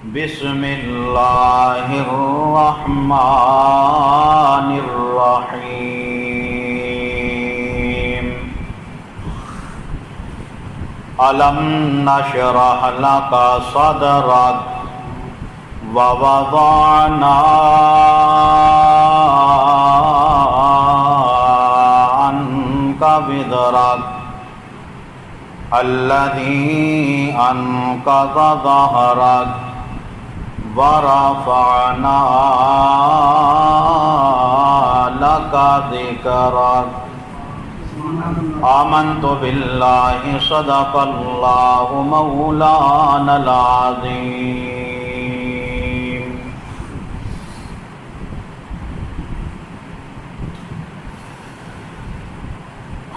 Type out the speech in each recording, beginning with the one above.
بسم اللہ الرحمن الرحیم ألم نشرح لك صدرك ووضعنا عنك وزرك الذي أنقض ظهرك ورفعنا لك ذكرك آمنت بالله صدق الله مولانا العظيم.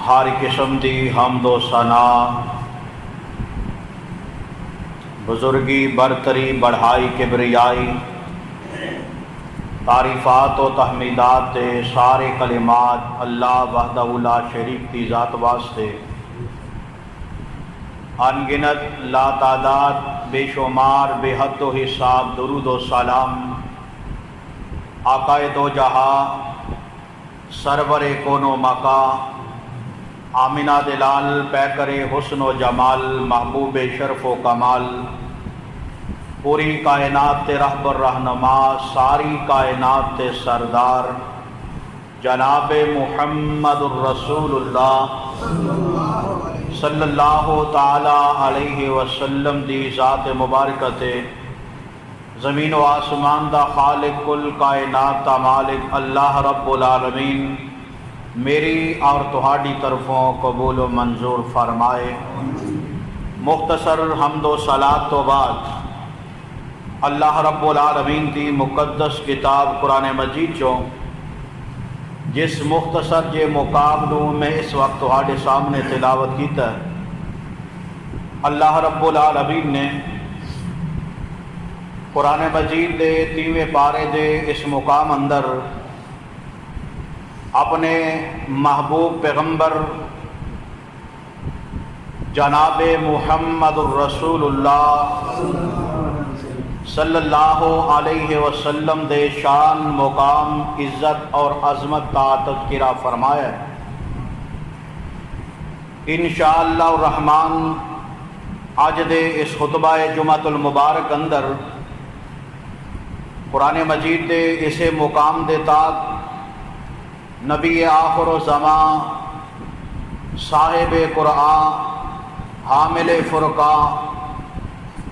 ہر قسم دی حمد و ثنا بزرگی برتری بڑھائی کبریائی تعریفات و تحمیدات سارے کلمات اللہ وحدہ لا شریک کی ذات واسطے ان گنت لا تعداد بے شمار بے حد و حساب درود و سلام آقائے دو جہاں سرور کون و مکا آمنہ دلال پیکر حسن و جمال محبوب شرف و کمال پوری کائنات تے رہبر رہنما ساری کائنات تے سردار جناب محمد الرسول اللہ صلی اللہ تعالی علیہ وسلم دی ذات مبارکت زمین و آسمان دا خالق کل کائنات دا مالک اللہ رب العالمین میری اور تہاڈی طرفوں قبول و منظور فرمائے. مختصر حمد و صلاۃ تو بعد اللہ رب العالمین کی مقدس کتاب قرآن مجید چوں جس مختصر جے مقابلوں میں اس وقت تہاڈے سامنے تلاوت کیتا ہے، اللہ رب العالمین نے قرآن مجید دے 30ویں پارے دے اس مقام اندر اپنے محبوب پیغمبر جناب محمد الرسول اللہ صلی اللہ علیہ وسلم دے شان مقام عزت اور عظمت کا تذکرہ فرمایا ہے. انشاءاللہ الرحمن آج دے اس خطبہ جمعۃ المبارک اندر قرآن مجید دے اسے مقام دے تاک نبی آخر و زمان صاحب قرآن حامل فرقان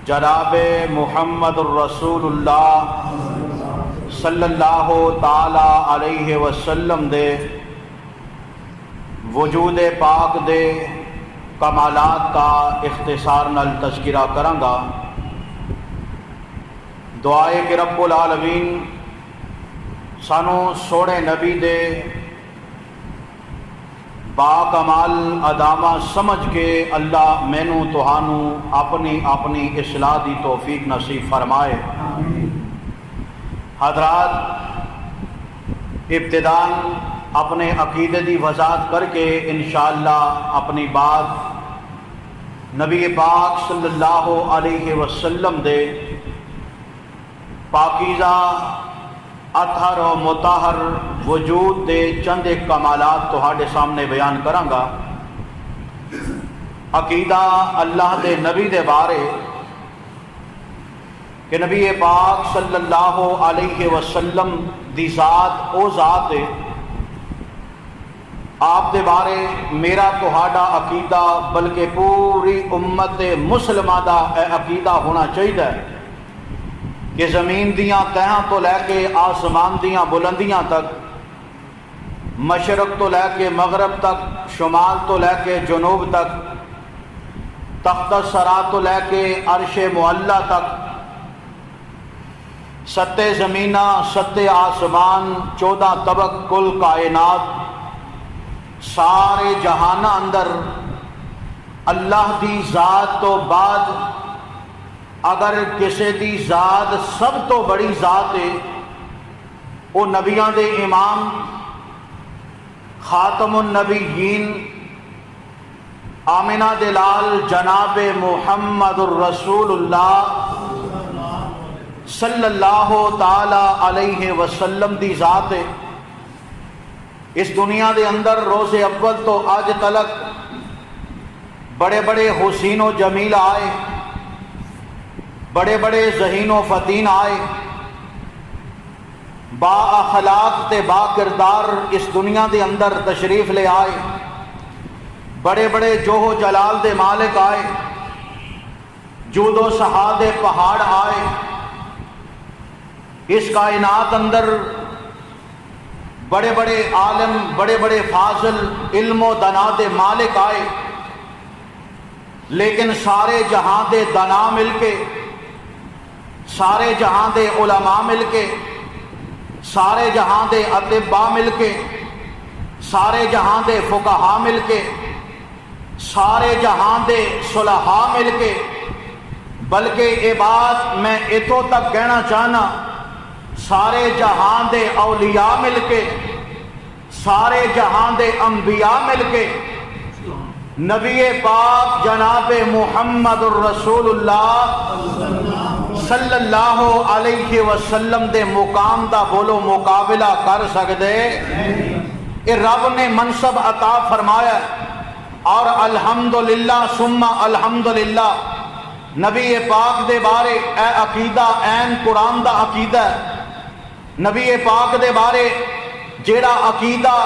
جناب محمد الرسول اللہ صلی اللہ تعالی علیہ وسلم دے وجود پاک دے کمالات کا اختصار نال تذکرہ کراں گا. دعائے کہ رب العالمین سانو سونے نبی دے با کمال ادامہ سمجھ کے اللہ مینو تہانو اپنی اصلاح دی توفیق نصیب فرمائے. حضرات، ابتداءً اپنے عقیدے دی وضاحت کر کے انشاءاللہ اپنی بات نبی پاک صلی اللہ علیہ وسلم دے پاکیزہ اطہر و مطہر وجود دے چند کمالات تہاڈے سامنے بیان کراں گا. عقیدہ اللہ دے نبی دے بارے کہ نبی پاک صلی اللہ علیہ وسلم دی ذات او ذات ہے. آپ دے بارے میرا تہاڈا عقیدہ بلکہ پوری امت مسلمہ دا عقیدہ ہونا چاہیے کہ زمین دیاں تہاں تو لے کے آسمان دیاں بلندیاں تک، مشرق تو لے کے مغرب تک، شمال تو لے کے جنوب تک، تخت سرا تو لے کے عرش معلیٰ تک، ستے زمینہ ستے آسمان 14 طبق کل کائنات سارے جہانہ اندر اللہ دی ذات تو بعد اگر کسی دی ذات سب تو بڑی ذات ہے وہ نبیاں دے امام خاتم النبیین آمنہ دلال جناب محمد الرسول اللہ صلی اللہ تعالی علیہ وسلم دی ذات ہے۔ اس دنیا دے اندر روز اول تو آج تلک بڑے بڑے حسین و جمیل آئے، بڑے بڑے ذہین و فتین آئے، با اخلاق تے با کردار اس دنیا دے اندر تشریف لے آئے، بڑے بڑے جوہ و جلال دے مالک آئے، جود و سخا دے پہاڑ آئے، اس کائنات اندر بڑے بڑے عالم، بڑے بڑے فاضل، علم و دنا دے مالک آئے، لیکن سارے جہاں دے دنا مل کے، سارے جہاں دے علماء مل کے، سارے جہاں دے اطباء مل کے، سارے جہاں دے فقہاء مل کے، سارے جہاں دے صلحاء مل کے، بلکہ یہ بات میں اتوں تک کہنا چاہنا، سارے جہاں دے اولیاء مل کے، سارے جہاں دے انبیاء مل کے نبی پاک جناب محمد الرسول اللہ صلی اللہ علیہ وسلم دے مقام دا بولو مقابلہ کر سکدے؟ اے رب نے منصب عطا فرمایا، اور الحمدللہ ثم الحمدللہ نبی پاک دے بارے اے عقیدہ این قرآن دا عقیدہ ہے۔ نبی پاک دے بارے جیڑا عقیدہ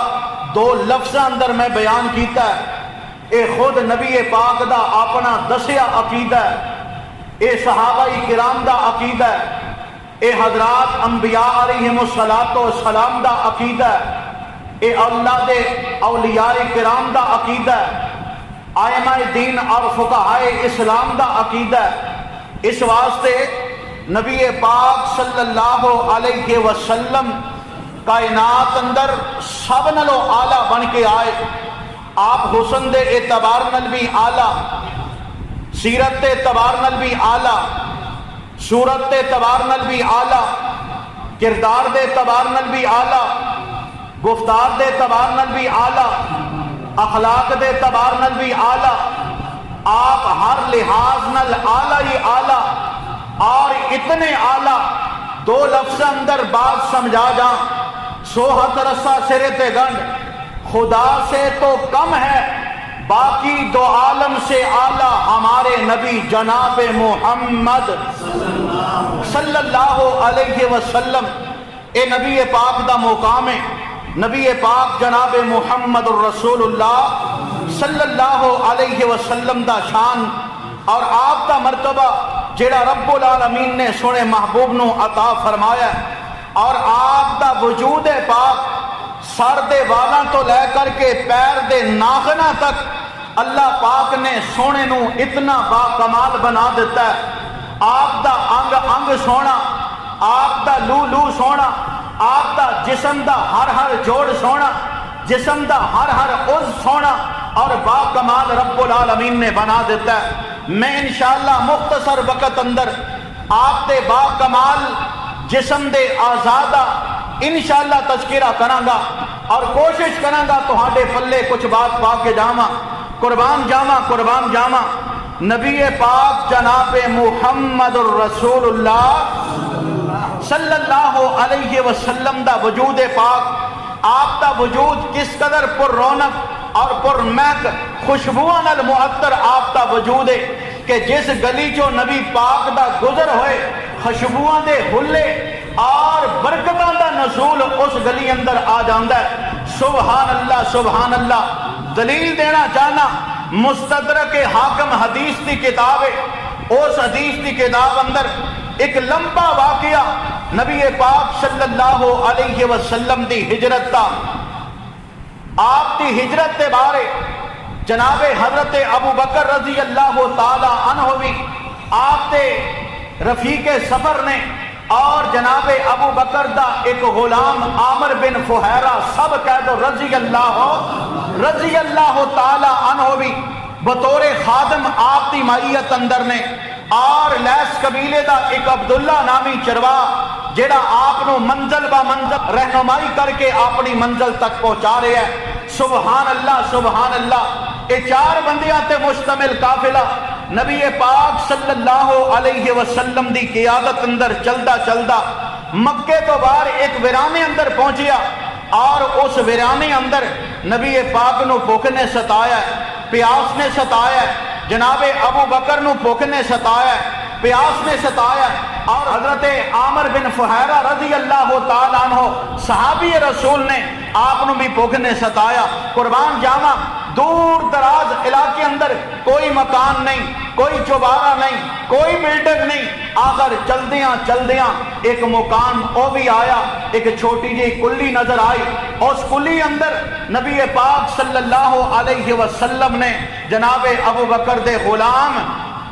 دو لفظ اندر میں بیان کیتا ہے، اے خود نبی پاک دا اپنا دسیا عقیدہ ہے، اے صحابہ کرام دا عقیدہ ہے، اے حضرات انبیاء علیہم السلام دا عقیدہ ہے، اے اللہ دے اولیاء کرام دا عقیدہ ہے، ائمہ دین اور فقہاء اسلام دا عقیدہ ہے۔ اس واسطے نبی پاک صلی اللہ علیہ وسلم کائنات اندر سب نالوں اعلیٰ بن کے آئے۔ آپ حسن دے اعتبار نال بھی اعلیٰ، سیرت دے اعتبار نال بھی اعلیٰ، صورت دے اعتبار نال بھی اعلیٰ، کردار دے اعتبار نال بھی اعلیٰ، گفتار دے اعتبار نال بھی اعلیٰ، اخلاق دے اعتبار نال بھی اعلیٰ، آپ ہر لحاظ نال اعلیٰ ہی اعلیٰ، اور اتنے اعلیٰ دو لفظ اندر بات سمجھا جا، سو ہتھ رسا سرے تے گنڈ، خدا سے تو کم ہے باقی دو عالم سے اعلیٰ ہمارے نبی جناب محمد صلی اللہ علیہ وسلم۔ اے نبی پاک دا مقام ہے، نبی پاک جناب محمد الرسول اللہ صلی اللہ علیہ وسلم دا شان اور آپ دا مرتبہ جیڑا رب العالمین نے سونے محبوب نو عطا فرمایا، اور آپ دا وجود پاک سر دے والاں تو لے کر کے پیر دے ناخناں تک اللہ پاک نے سونے نو اتنا با کمال بنا دیتا ہے۔ آپ دا انگ انگ سونا، آپ دا لو لو سونا، آپ دا جسم دا ہر جوڑ سونا، جسم دا ہر عضو سونا اور با کمال رب العالمین نے بنا دیتا ہے۔ میں انشاءاللہ مختصر وقت اندر آپ دے با کمال جسم دے آزادہ انشاءاللہ تذکرہ کراں گا، اور کوشش کراں گا تہاڈے پلے کچھ بات پا کے جاواں۔ قربان جاواں نبی پاک جناب محمد الرسول اللہ صلی اللہ علیہ وسلم دا وجود پاک، آپ دا وجود کس قدر پر رونق اور پر مہک خوشبوؤں نال معطر آپ دا وجود ہے کہ جس گلی جو نبی پاک دا گزر ہوئے خوشبوؤں دے حلے اور برکتاں دا نزول اس گلی اندر آ جاندا ہے۔ سبحان اللہ سبحان اللہ۔ دلیل دینا چاہنا مستدرک حاکم حدیث دی کتاب ہے، اس حدیث دی کتاب اندر ایک لمبا واقعہ نبی پاک صلی اللہ علیہ وسلم دی ہجرت دا، آپ دی ہجرت دے بارے جناب حضرت ابو بکر رضی اللہ تعالی عنہ بھی آپ دے رفیق سفر نے، اور جناب ابو بکر دا ایک غلام عامر بن فہیرہ سب کہہ دو رضی اللہ تعالی عنہ بھی بطور خادم آپ دی معیت اندر نے، اور لیس قبیلے دا ایک عبداللہ نامی چروا جیڑا آپ نو منزل با منزل رہنمائی کر کے اپنی منزل تک پہنچا رہے ہیں۔ سبحان اللہ سبحان اللہ۔ اے چار بندیاں تے مشتمل قافلہ نبی پاک صلی اللہ علیہ وسلم دی قیادت اندر چلدا چلدا مکے تو باہر ایک ویرانے اندر پہنچیا، اور اس ویرانے اندر نبی پاک نو بھوک نے ستایا، پیاس نے ستایا، جناب ابو بکر نو بھوک نے ستایا، پیاس نے ستایا، اور حضرت عامر بن فہیرہ رضی اللہ تعالیٰ عنہ صحابی رسول نے آپ نو بھی بھوک نے ستایا۔ قربان جاواں، دور دراز علاقے اندر کوئی مکان نہیں، کوئی چوبارہ نہیں، کوئی بلڈنگ نہیں، آخر چلدیاں چلدیاں ایک مقام او بھی آیا، ایک چھوٹی جی کلی نظر آئی، اس کلی اندر نبی پاک صلی اللہ علیہ وسلم نے جناب ابو بکر دے غلام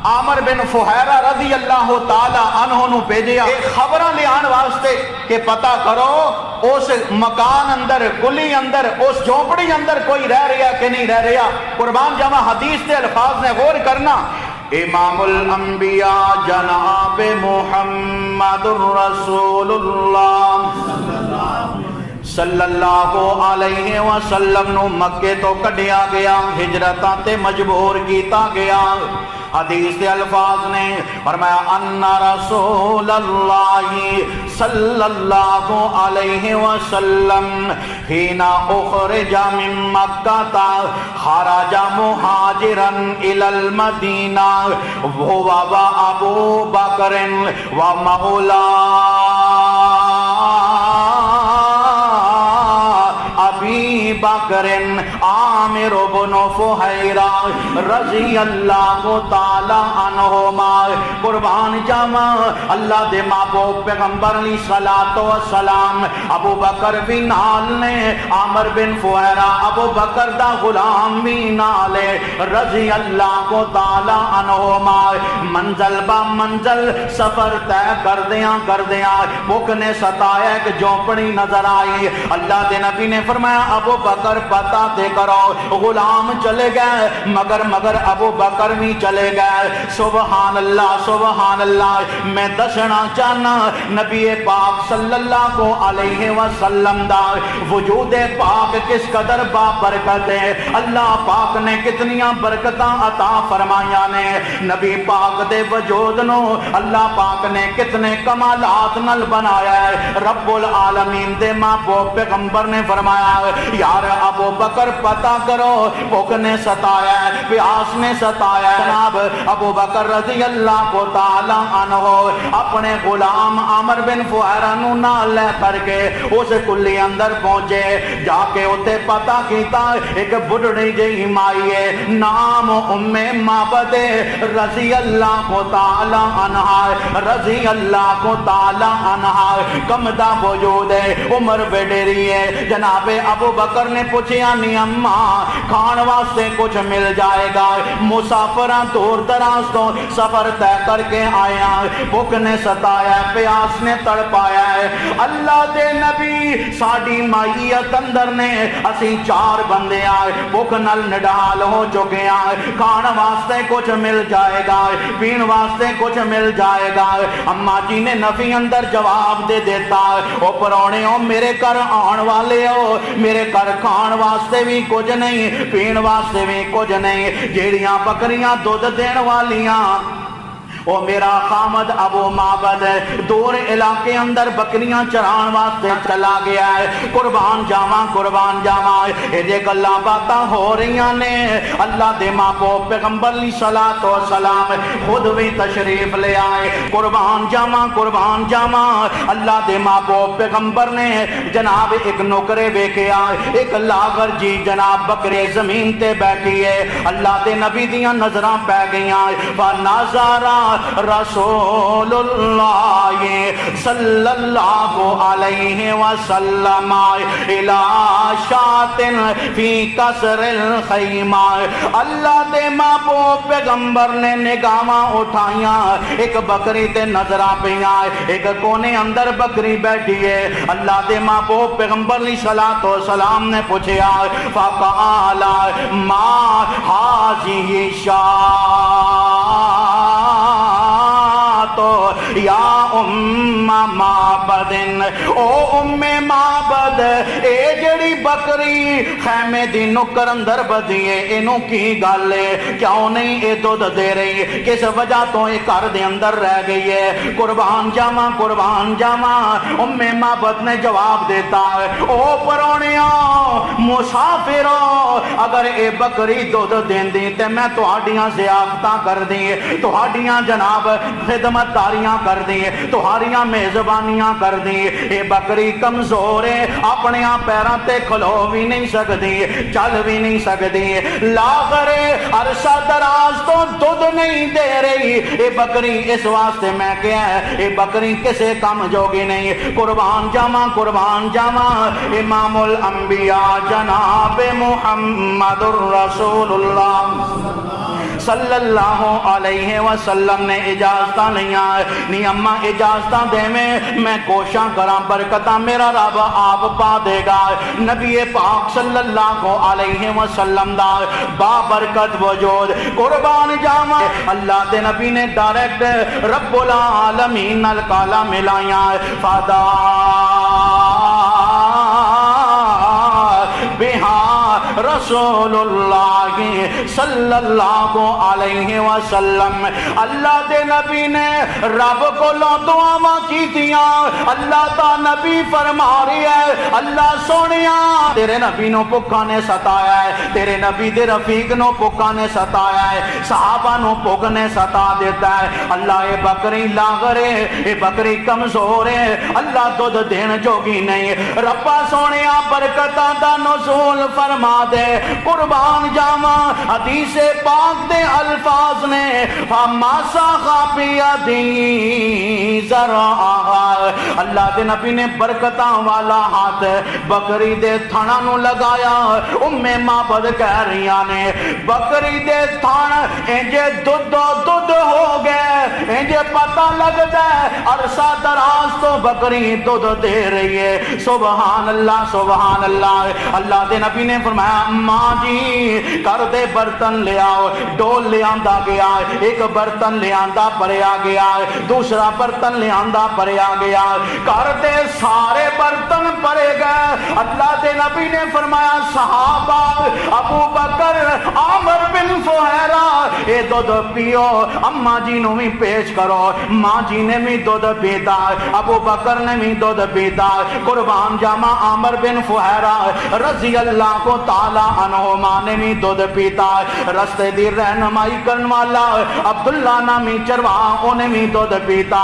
عامر بن فہیرہ رضی اللہ تعالی عنہ نو بھیجیا ایک خبراں لیان واسطے کہ پتہ کرو اس مکان اندر، کلی اندر، اس جھونپڑی اندر کوئی رہ رہا کہ نہیں رہ رہا۔ قربان جاواں، حدیث کے الفاظ نے غور کرنا، امام الانبیاء جناب محمد رسول اللہ صلی اللہ علیہ وسلم نو مکے تو کڈیا گیا، ہجرتاں تے مجبور کیتا گیا۔ حدیث کے الفاظ نے فرمایا ان رسول اللہ صلی اللہ علیہ وسلم حین اخرج من مکہ خرج مہاجرا الی المدینہ هو ابو بکر و مولا ابی بکر عامر بن فہیرہ رضی اللہ تعالی عنہما۔ قربان جاواں، اللہ دے محبوب پیغمبر علیہ الصلوۃ والسلام ابو بکر بھی نال نے، عامر بن فہیرہ ابو بکر دا غلام بھی نال رضی اللہ تعالی عنہما۔ منزل با منزل سفر طے کردیاں کردیاں بھوک نے ستایا، ایک جھونپڑی نظر آئی۔ اللہ دے نبی نے فرمایا ابو بکر پتہ تے کرو، غلام چلے گئے مگر ابو بکر بھی چلے گئے۔ سبحان اللہ سبحان اللہ، میں دسنا چاہنا نبی پاک صلی اللہ علیہ وسلم دا وجود پاک کس قدر با برکت ہے، اللہ پاک نے کتنیاں برکتاں عطا فرمائیاں نے، نبی پاک دے وجود نو اللہ پاک نے کتنے کمالات نل بنایا ہے۔ رب العالمین دے محبوب پیغمبر نے فرمایا یار ابو بکر پتہ کرو، بھوک نے ستایا ہے، پیاس نے ستایا ہے۔ جناب ابو بکر رضی اللہ تعالی عنہ اپنے غلام عامر بن فہیرہ نو نال لے کر کے اس کلی اندر پہنچے، جا کے اوتے پتہ کیتا ایک بڑھڑی جی مائی ہے، نام ام معبد رضی اللہ تعالی عنہ رضی اللہ تعالی عنہ، کمدا وجود ہے، عمر وڈیری ہے۔ جناب ابو بکر نے پوچھیا نہیں اماں کھان واسطے کچھ مل جائے گا، مسافراں دور دراز تو سفر طے کر کے آیا، بھوک نے ستایا، پیاس نے تڑپایا ہے۔ اللہ دے نبی ساڈی مائیت اندر نے اسی 4 بندے آئے، بھوک نال نڈال ہو چکے آئے، کھان واسطے کچھ مل جائے گا، پین واسطے کچھ مل جائے گا۔ اماں جی نے نفی اندر جواب دے دیتا او پرونے ہو میرے گھر آن والے ہو، میرے گھر کھان واسطے بھی کچھ نہیں، پین واسطے بھی کچھ نہیں، جیڑیاں بکریاں دودھ دین والیاں او میرا خامد ابو معبد دور علاقے اندر بکریاں چران واسطے چلا گیا ہے۔ قربان جاواں یہ گلاں باتاں ہو رہی نے، اللہ دے محبوب پیغمبر علیہ الصلوۃ والسلام خود بھی تشریف لے آئے۔ قربان جاواں اللہ دے محبوب پیغمبر نے جناب ایک نوکرے ویکھیا، ایک لاغر جی جناب بکرے زمین تے بیٹھی ہے، اللہ دے نبی دیاں نظراں پہ گئیاں، فنظرا رسول اللہ صلی اللہ علیہ وسلم الی شاۃ فی قصر الخیمہ، اللہ دے محبوب پیغمبر نے نگاہاں اٹھائیاں، ایک بکری تے نظراں پیاں، ایک کونے اندر بکری بیٹھی ہے۔ اللہ دے محبوب پیغمبر علیہ الصلوۃ والسلام نے پوچھا فقال ما ھذہ تو یا ام معبد، او ام معبد اے جڑی ایڈی بکری خیمے دی نکر اندر بدیے اینو کی گل ہے کیوں نہیں اے دودھ دے رہی کس وجہ تو یہ گھر دے اندر رہ گئی ہے قربان جاواں ام معبد نے جواب دیتا ہے او پرونیاں مسافروں اگر اے بکری دودھ دیندی تے میں تہاڈیاں ضیافتاں کردی تہاڈیاں جناب خدمتداریاں کردی تہاڈیاں میزبانیاں کردی اے بکری کمزور ہے اپنے پیراں تے کھلو بھی نہیں سکتی چل بھی نہیں سکتی لاغر عرصہ دراز تو دودھ نہیں دے رہی اے بکری اس واسطے میں کیا ہے اے بکری کسے کم جوگی نہیں قربان جاواں امام الانبیاء جناب محمد الرسول اللہ صلی اللہ علیہ وسلم نے اجازتاں نہیں آئے نہیں اما اجازتاں دے میں کوشاں کراں برکتاں میرا رب آپ پا دے گا نبی پاک صلی اللہ علیہ وسلم دا با برکت وجود قربان جاواں اللہ دے نبی نے ڈائریکٹ رب العالمین نال کالا ملائیاں فادا بہا رسول اللہ صلی اللہ علیہ وسلم اللہ دے نبی نے رب کو دعاواں کیتیاں اللہ دا نبی فرما رہی ہے اللہ سونیا تیرے نبی نو بھوکا نے ستایا ہے تیرے نبی دے رفیق نو بھوکا نے ستایا ہے صحابہ نو بھوک نے ستا دیتا ہے اللہ اے بکری لاغرے اے بکری کمزور ہے اللہ دودھ دین جوگی نہیں ربا سونیا برکتاں دا نزول فرما دے قربان جاواں حدیث پاک دے الفاظ نے فَمَاسَا خَابِيَدِي زَرَعَهَا اللہ دے نبی نے برکتاں والا ہاتھ بکری دے تھانا نو لگایا ام معبد کہہ رہیاں نے بکری دے تھانا انجے دودھ ہو گئے انجے پتہ لگتا ہے عرصہ دراز تو بکری دودھ دے رہی ہے سبحان اللہ اللہ دے نبی نے فرمایا ماں جی کر دے برتن لے آؤ ڈول لے آندا گیا ایک برتن لے آندا پریا گیا دوسرا برتن لے آندا پریا گیا کر دے سارے برتن پرے گئے اللہ دے نبی نے فرمایا صحابہ ابو بکر عامر بن فہیرہ اے دودھ پیو اماں جی نو بھی پیش کرو ماں جی نے بھی دودھ پیتا ابو بکر نے بھی دودھ پیتا قربان جاواں عامر بن فہیرہ رضی اللہ کو تعالی عنہما نے بھی دودھ پیتا رستے دی رہنمائی کرن والا عبداللہ نامی چرواہ انہیں بھی دودھ پیتا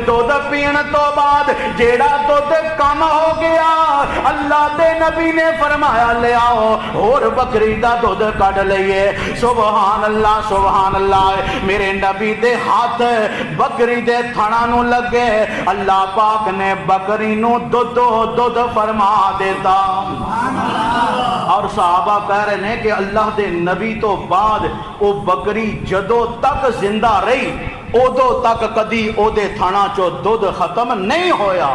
دودھ پین تو بعد جیڑا دودھ کم ہو گیا اللہ دے نبی نے فرمایا لے آؤ اور بکری دا دودھ کٹ لئیے سبحان اللہ میرے نبی دے ہاتھ بکری دے تھانا نو لگے اللہ پاک نے بکری نو دودھ فرما دیتا اور صحابہ کہہ رہے ہیں کہ اللہ دے نبی تو بعد او بکری جدو تک زندہ رہی ادو تک کدی او دے تھانا چو دودھ ختم نہیں ہویا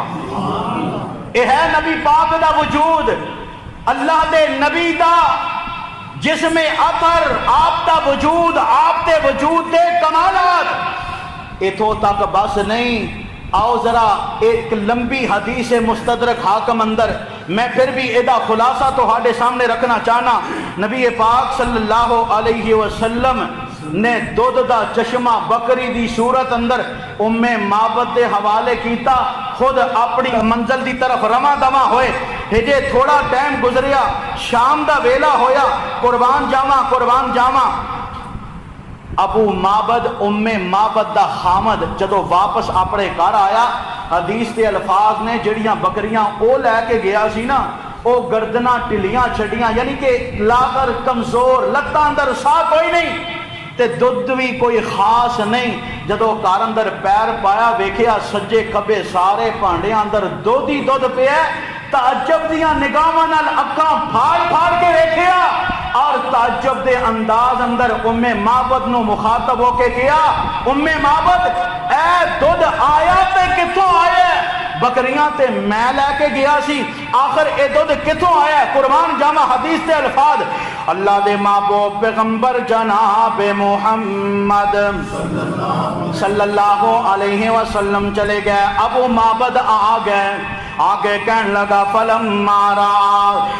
اے ہے نبی پاک دا وجود اللہ دے نبی دا جس میں اثر آپ دا وجود آپ دے وجود دے کمالات اتھو تک بس نہیں آؤ ذرا ایک لمبی حدیث مستدرک حاکم اندر میں پھر بھی ایدہ خلاصہ تو ہاڑے سامنے رکھنا چاہنا نبی پاک صلی اللہ علیہ وسلم نے دودھ دا چشمہ بکری دی صورت اندر ام معبد دے حوالے کیتا خود اپنی منزل دی طرف رواں دواں ہوئے ہجے تھوڑا ٹائم گزریا شام دا ویلا ہویا قربان جاواں ابو معبد ام معبد دا خامد جدو واپس اپنے گھر آیا حدیث کے الفاظ نے جڑیاں بکریاں او لے کے گیا سی نا او گردنا ٹلیاں چھڑیاں یعنی کہ لاغر کمزور لتاں اندر سا کوئی نہیں تے دودھ بھی کوئی خاص نہیں جدو کار اندر پیر پایا ویکھیا سجے کھبے سارے پانڈیاں اندر دودھ ہی دودھ پیا تعجب دیاں نگاہاں نال اکھاں پھاڑ کے ویکھیا اور تعجب دے انداز اندر ام معبد نو مخاطب ہو کے کیا ام معبد اے دودھ آیا تے کتھوں آیا بکریاں تے میں لے کے گیا سی آخر اے دودھ کتھوں آیا قربان جاواں حدیث تے الفاظ اللہ دے محبوب پیغمبر جناب محمد صلی اللہ علیہ وسلم چلے گئے ابو معبد آ گئے آگے کہنے لگا فلما را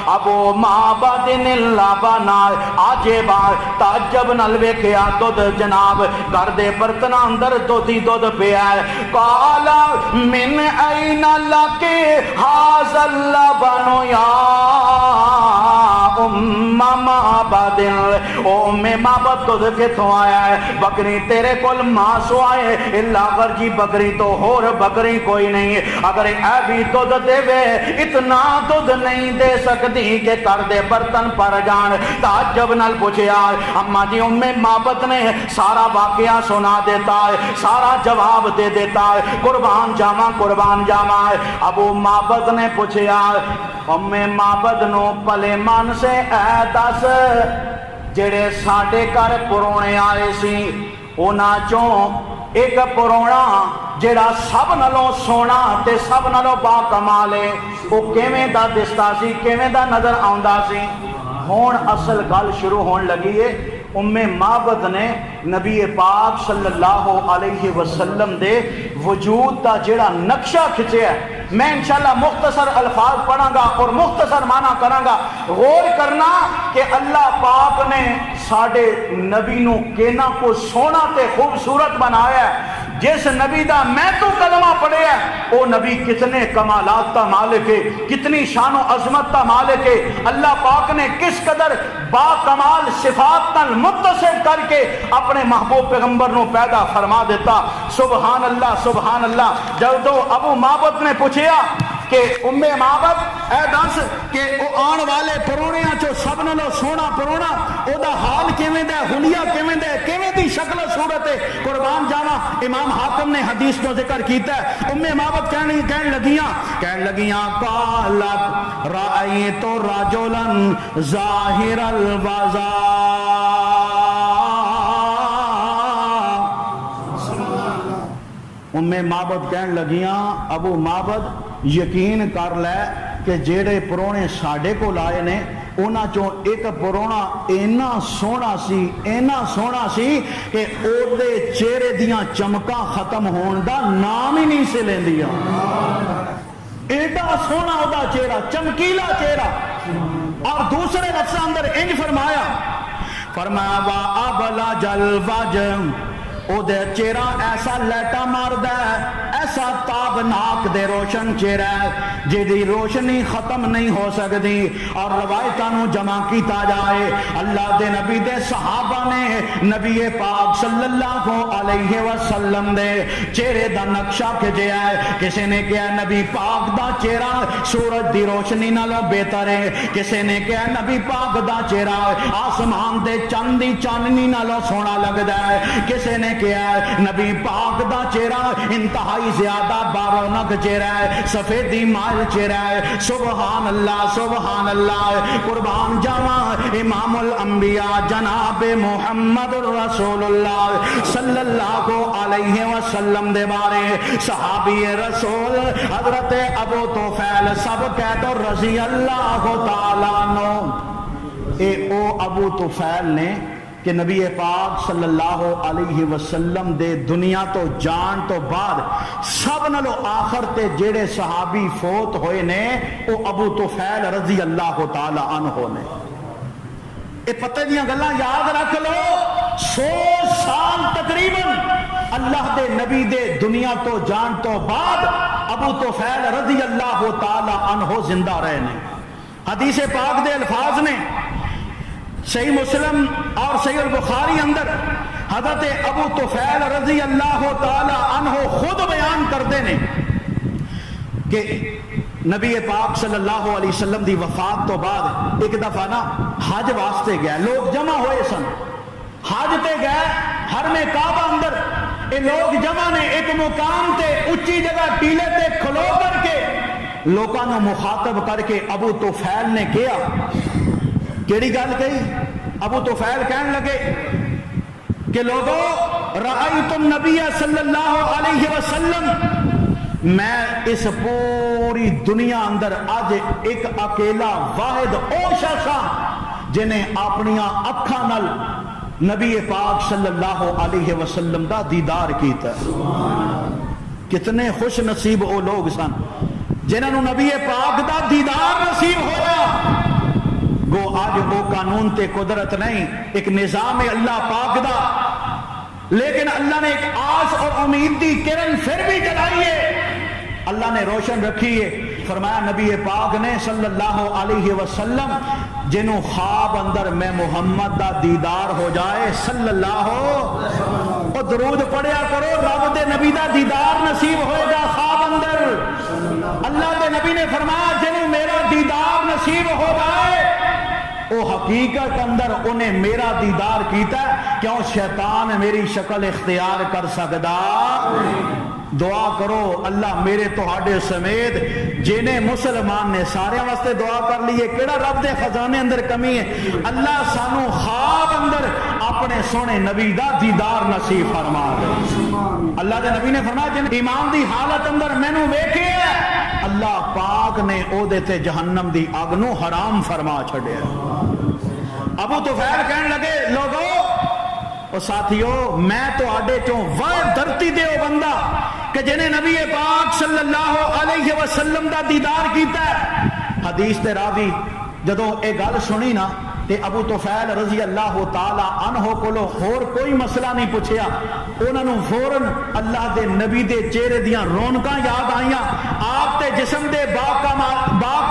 ابو معبد اللبن عجبا تعجب نال ویکھیا دودھ جناب گھر دے برتن اندر دودھی دودھ پیا ہے قال من این لک ھذا اللبن یا ام معبد او میں معبد دودھ کتھوں آیا ہے بکری تیرے کول ماسو آئے اللہ اگر جی بکری تو ہور بکری کوئی نہیں اگر اے بھی دودھ دے وے اتنا دودھ نہیں دے سکتی کہ کر دے برتن پر جان تعجب نال پوچھیا اما جی ام معبد نے سارا واقعہ سنا دیتا ہے سارا جواب دے دیتا ہے قربان جاواں ابو معبد نے پوچھیا ام معبد نو پلے من سے اے دس جڑے ساڈے گھر پرونے آئے سی انہاں چوں ایک پرونا جڑا سب نالوں سونا تے سب نالوں با کمال ہے او کیویں دا دستا سی کیویں دا نظر آوندا سی ہون اصل گل شروع ہون لگی ہے ام معبد نے نبی پاک صلی اللہ علیہ وسلم دے وجود دا جڑا نقشہ کھچیا ہے میں انشاءاللہ مختصر الفاظ پڑھاں گا اور مختصر معنی کراں گا غور کرنا کہ اللہ پاک نے ساڈے نبی نو کینا کو سونا تے خوبصورت بنایا ہے جس نبی دا میں تو کلمہ پڑھیا ہے او نبی کتنے کمالات کا مالک ہے کتنی شان و عظمت کا مالک ہے اللہ پاک نے کس قدر با کمال صفات نال متصف کر کے اپنے محبوب پیغمبر نو پیدا فرما دیتا سبحان اللہ جب تو ابو معبد نے پوچھیا کہ ام معبد اے دس کہ او آن والے پرونیاں چو سب نالوں سونا پرونا او دا حال کیویں دا حلیہ کیویں دا کیویں دی شکل و صورت ہے قربان جاواں امام حاکم نے حدیث کو ذکر کیتا ہے ام معبد کہنے لگیاں قالت رأیت رجلا ظاہر الوضاء ام معبد کہنے لگیاں ابو معبد یقین کر لے کہ جیڑے پرونے ساڈے کو لائے نے اونا چوں ایک پرونا اینا سونا سی کہ او دے چہرے دیاں چمکاں ختم ہون دا نام ہی نہیں سے لیندیا ایڈا سونا او دا چہرہ چمکیلا چہرہ اور دوسرے لفظ اندر انج فرمایا وا ابلا جل وجہ او دے چہرہ ایسا لیٹا ماردا ہے ایسا تابناک دے روشن چہرہ ہے جدی روشنی ختم نہیں ہو سکتی اور روایتاں نو جمع کیتا جائے اللہ دے نبی دے صحابہ نے نبی پاک صلی اللہ علیہ وسلم دے چہرے دا نقشہ کھچیا ہے کسی نے کہا نبی پاک دا چہرہ سورج دی روشنی نالوں بہتر ہے کسی نے کہا نبی پاک دا چہرہ آسمان دے چند دی چاندنی نالوں سونا لگدا ہے کسی نے کہا نبی پاک دا چہرہ انتہائی زیادہ بارونق چہرہ ہے سفیدی مائل چہرہ ہے سبحان اللہ قربان جاواں امام الانبیاء جناب محمد رسول اللہ صلی اللہ علیہ وسلم دے بارے صحابی رسول حضرت ابو طفیل سب کہتو رضی اللہ تعالیٰ عنہ اے او ابو طفیل نے کہ نبی پاک صلی اللہ علیہ وسلم دے دنیا تو جان تو بعد سب نالو آخر تے جیڑے صحابی فوت ہوئے نے او ابو طفیل رضی اللہ تعالی عنہ نے اے پتہ دیاں گلاں یاد رکھ لو 100 سال تقریباً اللہ دے نبی دے دنیا تو جان تو بعد ابو طفیل رضی اللہ تعالی عنہ زندہ رہے نے حدیث پاک دے الفاظ نے صحیح مسلم اور صحیح البخاری اندر حضرت ابو طفیل رضی اللہ تعالی عنہ خود بیان کرتے ہیں کہ نبی پاک صلی اللہ علیہ وسلم دی وفات تو بعد ایک دفعہ نا حج واسطے گئے لوگ جمع ہوئے سن حج تے گئے حرم کعبہ اندر یہ لوگ جمع نے ایک مقام تے اچھی جگہ ٹیلے تے کھلو کر کے لوگوں نے مخاطب کر کے ابو طفیل نے کیا کیڑی گل کہی ابو طفیل کہنے لگے کہ لوگوں رأیت النبی صلی اللہ علیہ وسلم میں اس پوری دنیا اندر آج ایک اکیلا واحد او شخص جنہیں اپنیاں اکھاں نال نبی پاک صلی اللہ علیہ وسلم دا دیدار کیتا ہے کتنے خوش نصیب او لوگ سن جنہوں نے نبی پاک دا دیدار نصیب ہویا، گو آج وہ قانون تے قدرت نہیں، ایک نظام اللہ پاک دا، لیکن اللہ نے ایک آس اور امید دی کرن پھر بھی جلائی ہے، اللہ نے روشن رکھی ہے۔ فرمایا نبی پاک نے صلی اللہ علیہ وسلم جنہوں خواب اندر میں محمد دا دیدار ہو جائے صلی اللہ اور درود پڑھیا کرو، رب دے نبی دا دیدار نصیب ہوئے گا خواب اندر۔ اللہ دے نبی نے فرمایا جنہوں میرا دیدار نصیب ہو جائے وہ حقیقت اندر انہیں میرا دیدار کیتا ہے، کیوں شیطان میری شکل اختیار کر سکتا۔ دعا کرو اللہ میرے تہاڈے سمیت جنہیں مسلمان نے سارے واسطے دعا کر لیے، کیڑا رب دے خزانے اندر کمی ہے، اللہ سانو خواب اندر اپنے سونے نبی دا دیدار نصیب فرما دے۔ اللہ دے نبی نے فرمایا جن ایمان دی حالت اندر مینوں ویکھے اللہ پاک نے او دے تے جہنم دی اگ نو حرام فرما چھڈیا۔ ابو طفیل کہنے لگے لوگو اور ساتھیو میں تو آڈے چوں وہ دھرتی دے او بندہ کہ جنہیں نبی پاک صلی اللہ علیہ وسلم دا دیدار کیتا ہے۔ حدیث تے راوی جدوں اے گل سنی نا تے ابو طفیل رضی اللہ تعالی عنہ کولو اور کوئی مسئلہ نہیں پوچھیا، انہاں نوں فوراً اللہ دے نبی دے چہرے دیاں رونقاں یاد آئیاں، آپ تے جسم دے با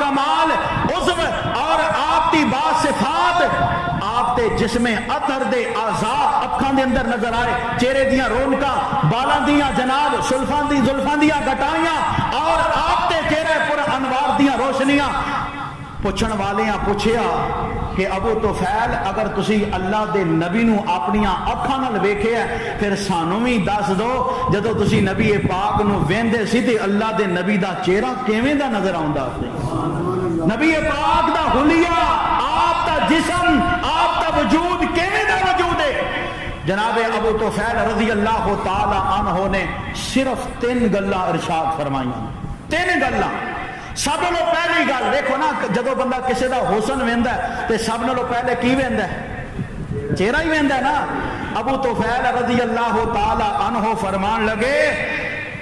کمال عضو اور آپ دی با صفات، آپ تے جسم اطہر دے اعضاء اکھاں دے اندر نظر آئے، چہرے دیاں رونقاں، بالاں دیاں جناب زلفاں دیاں گٹائیاں، اور آپ تے چہرے پر انوار دیاں روشنیاں۔ پوچھن والیاں پوچھیا کہ ابو طفیل اگر تسی اللہ دے نبی نو اپنیاں اکھاں نال ویکھیا پھر سانوں وی دس دو جدوں تسی نبی پاک نو ویندے سی تے اللہ دے نبی دا چہرہ کیویں دا نظر آوندا سی؟ نبی پاک دا حلیہ، آپ دا جسم، آپ دا وجود کیویں دا وجود ہے؟ جناب ابو طفیل رضی اللہ تعالی عنہ نے صرف 3 گلاں ارشاد فرمائیاں، 3 گلاں۔ سب نو پہلی گل دیکھو نا، جدو بندہ کسی دا حسن ویندا ہے تے سب نو پہلے کی ویندا ہے؟ چہرہ ہی ویندا ہے نا۔ ابو طفیل رضی اللہ تعالی عنہ فرمان لگے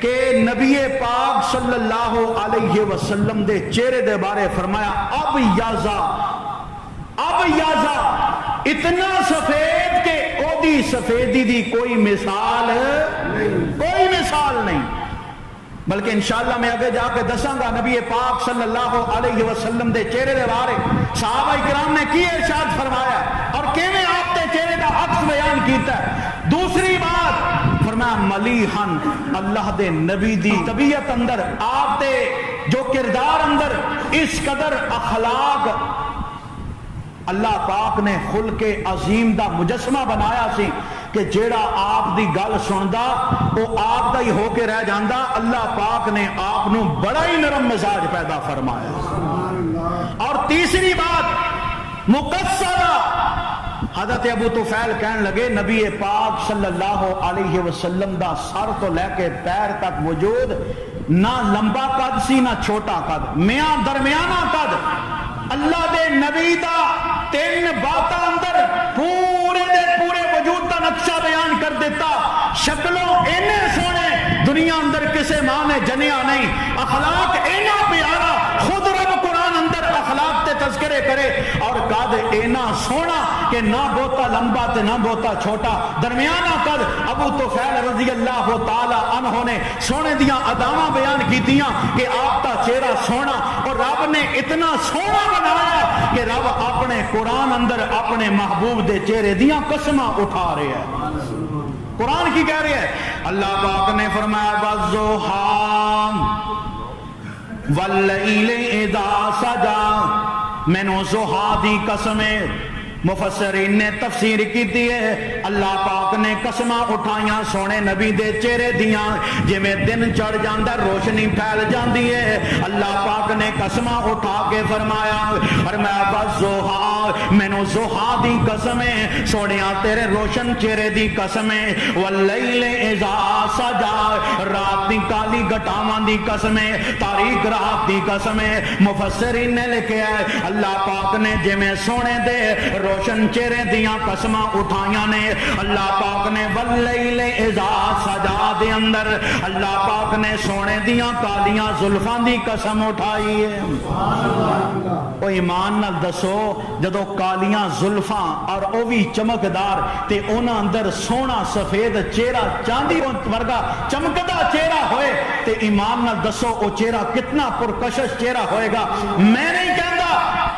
کہ نبی پاک صلی اللہ علیہ وسلم دے چہرے دے بارے فرمایا اب یازا اتنا سفید کہ او دی سفیدی دی کوئی مثال نہیں، بلکہ انشاءاللہ میں آگے جا کے دساں گا نبی پاک صلی اللہ علیہ وسلم دے چہرے دے بارے صحابہ کرام نے کی ارشاد فرمایا اور کیویں آپ دے چہرے دا عکس بیان کیتا ہے۔ دوسری بات فرمایا ملیحن، اللہ دے نبی دی طبیعت اندر آپ دے جو کردار اندر اس قدر اخلاق اللہ پاک نے خلق عظیم دا مجسمہ بنایا سی کہ جیڑا آپ دی گل سندا وہ آپ دا ہی ہو کے رہ جاندا۔ اللہ پاک نے آپ نو بڑا ہی نرم مزاج پیدا فرمایا۔ اور تیسری بات مقصرہ، حضرت ابو طفیل کہنے لگے نبی پاک صلی اللہ علیہ وسلم دا سر تو لے کے پیر تک وجود نہ لمبا قد سی نہ چھوٹا قد، میاں درمیانہ قد۔ اللہ دے نبی دا 3 باتاں اندر پورے دے پورے وجود دا نقشہ بیان کر دیتا۔ شکلوں اینے سونے دنیا اندر کسے ماں نے جنیا نہیں، اخلاق اینا پیارا، خود رب قرآن اندر اخلاق تے تذکرے کرے، اور قد اینا سونا کہ نہ بہتا لمبا تے نہ بہتا چھوٹا، درمیانہ قد۔ ابو طفیل رضی اللہ تعالی عنہ نے سونے دیاں اداواں بیان کیتیاں کہ آپ کا چہرہ سونا، اور رب نے اتنا سونا بنایا کہ رب اپنے قرآن اندر اپنے محبوب دے چہرے دیاں قسماں اٹھا رہے ہیں۔ قرآن کی کہہ رہے ہیں، اللہ پاک نے فرمایا والضحی واللیل اذا سجا، میں نو ضحیٰ دی قسمیں مفسرین نے تفسیر کی ہے، اللہ پاک نے قسماں اٹھائیاں سونے نبی دے چہرے دیاں، جے میں دن چڑھ جاندہ روشنی پھیل جاندی ہے، اللہ پاک نے قسماں اٹھا کے فرمایا والضحی، میں نو ضحیٰ دی قسمیں سونیاں تیرے روشن چہرے دی قسمیں، واللیل اذا سجا، رات دی کالی گٹاواں دی قسمیں، تاریک رات دی قسمیں۔ مفسرین نے لکھیا ہے اللہ پاک نے جے میں سونے دے روشن چہرے دیاں قسماں اٹھائیاں نے، اللہ پاک نے واللیل اذا سجا دے اندر اللہ پاک نے سونے دیاں کالیاں زلفاں دی قسم اٹھائی ہے۔ او ایمان نال دسو جدو کالیاں زلفاں اور او بھی چمکدار تے انہاں اندر سونا سفید چہرہ چاندی ورگا چمکدا چہرہ ہوئے تے ایمان نال دسو او چہرہ کتنا پرکشش چہرہ ہوئے گا۔ میں نہیں کہندا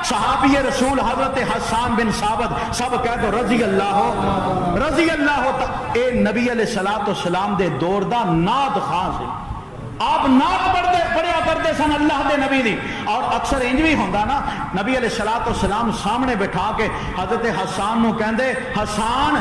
صحابی رسول حضرت حسان بن ثابت سب کہہ دو رضی اللہ اے نبی علیہ السلام دے دور دا نعت خاص ہے۔ آپ نعت پڑھیا کرتے سن اللہ دے نبی دی، اور اکثر انج بھی ہوندا نا نبی علیہ السلام سامنے بٹھا کے حضرت حسان نو کہندے حسان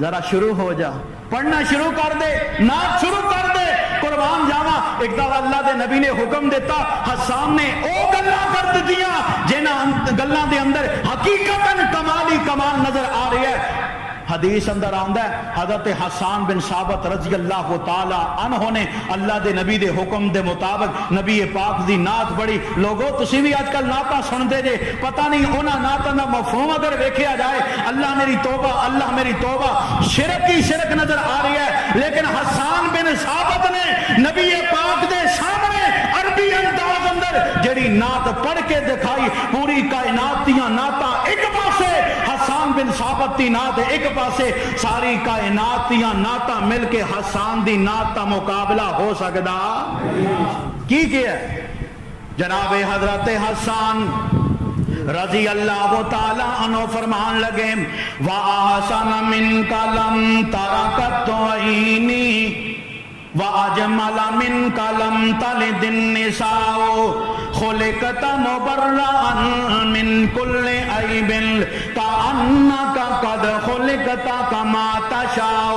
ذرا شروع ہو جا، پڑھنا شروع کر دے، نعت شروع کر دے، قربان جاواں۔ ایک دفعہ اللہ دے نبی نے حکم دیتا، حسان نے او گلاں کر دتیاں جنہاں گلاں دے اندر حقیقتاً کمال ہی کمال نظر آ رہی ہے۔ حدیث اندر آندا ہے حضرت حسان بن ثابت رضی اللہ تعالی عنہ نے اللہ دے نبی دے حکم دے مطابق نبی پاک دی نعت پڑھی۔ لوگو تسی بھی آج کل نعتاں سنتے جے، پتہ نہیں انہاں نعتاں دا مفہوم اگر ویکھیا جائے اللہ میری توبہ شرک کی شرک نظر آ رہی ہے، لیکن حسان بن ثابت نے نبی پاک دے سامنے عربی انداز اندر جڑی نعت پڑھ کے دکھائی، پوری کائنات دیاں نعتاں ایک پاسے، حسان بن ثابت دی نعت ایک پاسے، ساری کائنات دیاں نعتاں مل کے حسان دی نعت دا مقابلہ ہو سکدا کی کیا ہے؟ جناب حضرت حسان رضی اللہ تعالی عنہ فرمان لگے وَأَحْسَنَ مِنْكَ لَمْ تَرَكَتْ عَيْنِي وَأَجْمَلَ مِنْكَ لَمْ تَلِدِ النِّسَاءُ خُلِقْتَ مُبَرَّأً مِنْ كُلِّ عَيْبٍ كَأَنَّكَ قَدْ خُلِقْتَ كَمَا تَشَاءُ۔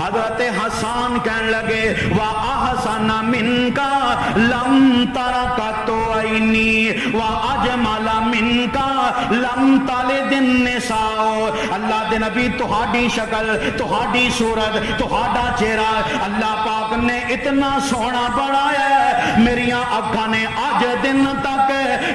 حضرت حسان کہنے لگے وَأَحْسَنَ مِنْكَ لَمْ تَرَكَتْ عَيْنِي وَأَجْمَلَ مِنْكَ لَمْ تَلِدِ النِّسَاءُ۔ اللہ دے نبی تہاڈی شکل، تہاڈی صورت، تہاڈا چہرہ اللہ پاک نے اتنا سونا بنایا ہے، میریاں اکھاں نے اج دن تک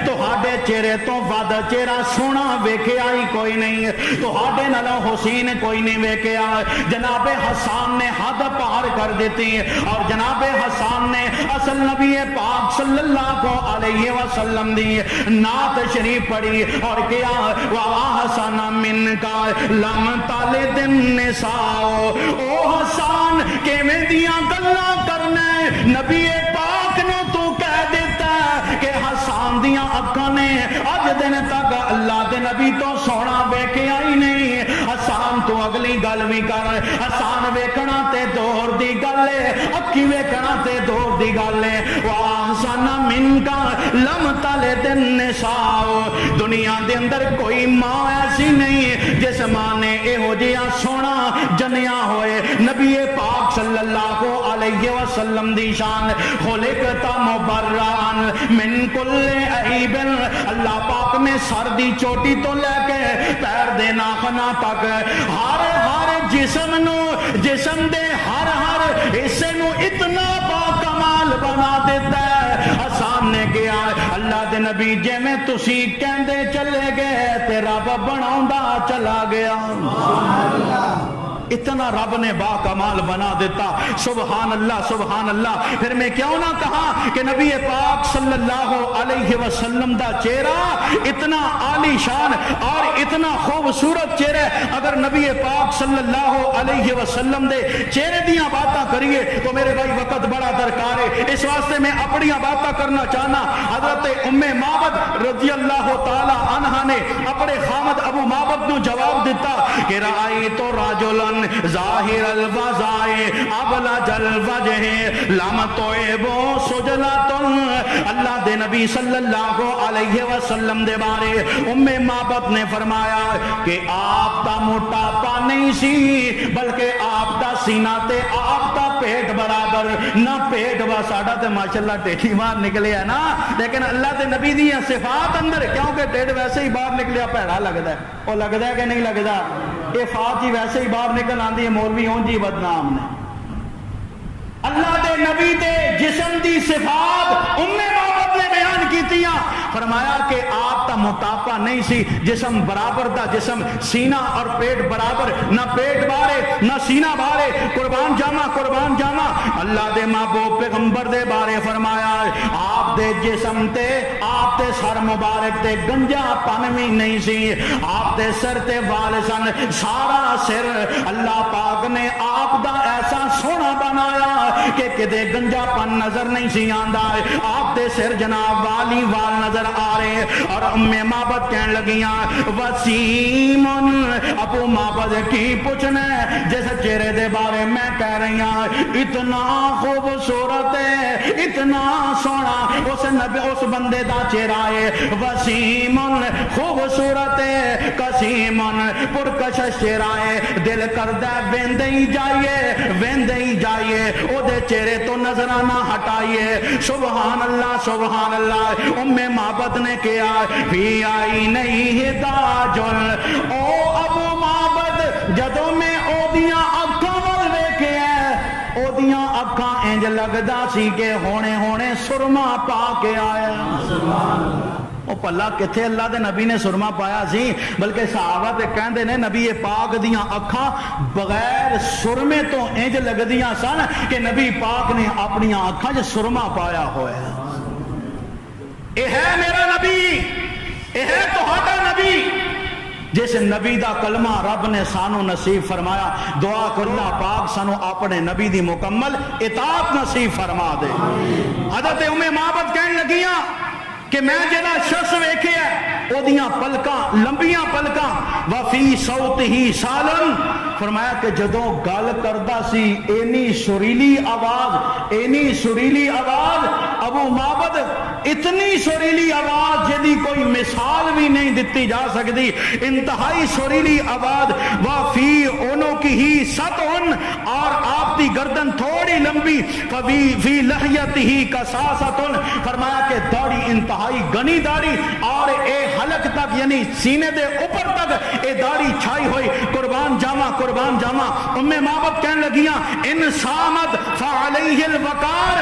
تہاڈے چہرے تو ود چہرہ سونا ویکھیا ہی کوئی نہیں، تہاڈے نالوں حسین کوئی نہیں ویکھیا۔ جناب حسان نے حد پار کر دیتی، اور جناب حسان نے اصل نبی پاک صلی اللہ علیہ وسلم دی نعت شریف پڑھی اور کیا وَأَحْسَنَ مِنْكَ لَمْ تَلِدِ النِّسَاءُ۔ او حسان کیویں دیاں گلاں کرنے، نبی پاک نو تو کہہ دیتا کہ حسان دیاں اکھاں نے اج دن تک اللہ دے نبی تو سونا ویکھیا ہی نہیں۔ حسان تو اگلی گل بھی کر، حسان ویکھنا تے دور دی گل ہے، اکھی ویکھنا تے دور دی گل ہے۔ وَأَحْسَنَ مِنْكَ لَمْ تَلِدِ النِّسَاءُ۔ دنیا دے اندر کوئی ماں ایسی نہیں جس ماں نے یہو جہا سونا جنیا ہوئے۔ نبی پاک صلی اللہ علیہ وسلم دی شان خلقت مبرّأً من کل عیب، اللہ پاک نے سر دی چوٹی تو لے کے پیر دے ناخنا تک ہر جسم نو، جسم دے ہر حصے نو اتنا باکمال بنا دیتا ہے۔ حسان نے کیا اللہ دے نبی جے میں تسی کہندے چلے گئے تے رب بناوندا چلا گیا۔ اتنا رب نے با کمال بنا دیتا۔ سبحان اللہ سبحان اللہ۔ پھر میں کیوں نہ کہا کہ نبی پاک صلی اللہ علیہ وسلم دا چہرہ اتنا عالی شان اور اتنا خوبصورت چہرہ، اگر نبی پاک صلی اللہ علیہ وسلم دے چہرے دیاں باتاں کریے تو میرے بھائی وقت بڑا درکار ہے، اس واسطے میں اپنی باتاں کرنا چاہنا۔ حضرت ام معبد رضی اللہ تعالی عنہا نے اپنے خامد ابو معبد نو جواب دیتا کہ رأیت رجلا ظاہر الوضائے ابلج الوجہ لم توئبو سجلت۔ اللہ دے نبی صلی اللہ علیہ وسلم دے بارے ام معبد نے فرمایا کہ آپ دا موٹاپا نہیں سی بلکہ آپ دا سینہ تے آپ دا پیٹ برابر نہ پیٹ وا ساڈا تے ماشاءاللہ ٹیٹھی باہر نکلے ہے نا، لیکن اللہ دے نبی دی صفات اندر کیونکہ ٹیٹ ویسے ہی باہر نکلیا بھڑا لگدا ہے، وہ لگدا ہے کہ نہیں لگدا؟ یہ فات ہی ویسے ہی باہر نکل آندی ہے، مولوی ہوں جی بدنام نے۔ اللہ دے نبی دے جسم دی صفات ام معبد نے بیان کیتیاں، فرمایا کہ آپ تا موٹاپا نہیں سی، جسم برابر دا جسم، سینہ اور پیٹ برابر، نہ پیٹ بارے نہ سینہ بارے، قربان جاما قربان جاما۔ اللہ دے محبوب پیغمبر دے بارے فرمایا آپ دے جسم تے آپ دے سر مبارک تے گنجا پن بھی نہیں سی، آپ دے سر تے وال سن، سارا سر اللہ پاک نے آپ دا ایسا سونا بنایا کہ کدے گنجا پن نظر نہیں سی آندا، آپ دے سر جناب والی وال نظر آ رہے۔ اور ام معبد کہنے لگیاں وسیم، ابو معبد کی پوچھنا جس چہرے دے بارے میں کہہ رہی ہوں، اتنا خوبصورت ہے، اتنا سونا اس نبی اس بندے دا چہرہ ہے، وسیم خوبصورت ہے، قسیم پرکشش چہرہ ہے، دل کردہ ویندے ہی جائیے او دے چہرے تو نظرانہ ہٹائیے۔ سبحان اللہ۔ ام معبد نے کیا فی آئی نہیں ہداجل، او ابو معبد جدوں میں او دیاں اکھاں ول ویکھیا، او دیاں اکھاں انج لگدا سی کہ ہونے سرما پا کے آیا۔ سبحان اللہ۔ او پلا کتھے اللہ دے نبی نے سرما پایا سی، بلکہ صحابہ تے کہندے نے نبی پاک دیاں اکھاں بغیر سرمے تو انج لگدیاں سن کہ نبی پاک نے اپنی اکھاں وچ سرما پایا ہویا۔ اے ہے میرا نبی، اے ہے تہاڈا نبی، جس نبی دا کلمہ رب نے سانو نصیب فرمایا۔ دعا کر اللہ پاک سانو اپنے نبی دی مکمل اطاعت نصیب فرما دے۔ حضرت ام معبد کہنے لگیاں کہ میں جڑا شخص ویکھیا او دیاں پلکاں لمبیاں پلکاں وفی صوت ہی سالن، فرمایا کہ جدوں گل کردا سی اینی سریلی آواز ابو معبد، اتنی سریلی آواز جدی کوئی مثال بھی نہیں دتی جا سکتی، انتہائی سریلی آواز، وفی اونوں کی ہی سطن، اور آپ دی گردن تھوڑی لمبی، فی لحیت ہی کساستن، فرمایا کہ داڑھی انتہائی گنی داڑھی، اور اے حلق تک یعنی سینے دے اوپر تک اے داڑھی چھائی ہوئی۔ قربان جاما ام معبد کہنے لگیاں ان سامد فعلیہ الوقار،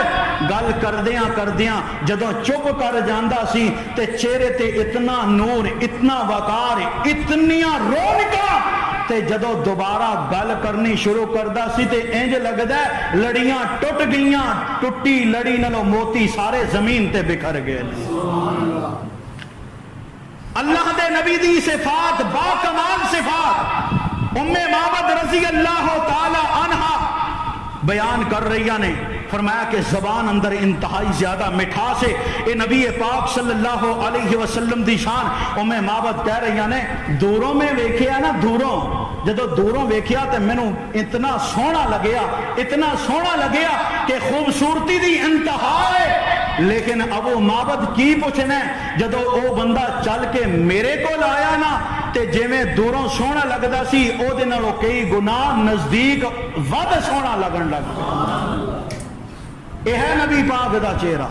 گل کردیاں جدوں چپ کر جاندا سی تے چہرے تے اتنا نور، اتنا وقار، اتنیاں رونقاں، تے جدوں دوبارہ گل کرنی شروع کردا سی تے انج لگدا ہے لڑیاں ٹوٹ گئیاں، ٹوٹی لڑی نالوں موتی سارے زمین تے بکھر گئے۔ اللہ دے نبی دی صفات با کمال صفات ام معبد رضی اللہ تعالی عنہا بیان کر رہی نے، فرمایا کہ زبان اندر انتہائی زیادہ مٹھاس ہے، اے نبی پاک صلی اللہ علیہ وسلم دی شان۔ ام معبد کہہ رہی نے دوروں میں ویکھیا نا، جدو دوروں ویکھیا تے مینوں اتنا سونا لگیا کہ خوبصورتی دی انتہا ہے، لیکن ابو معبد کی پوچھنا جدو او بندہ چل کے میرے کو آیا نا تے جویں دوروں سونا لگدا سی او دے نالوں کئی گنا نزدیک ود سونا لگن لگ پیا۔ اے ہے نبی پاک دا چہرہ،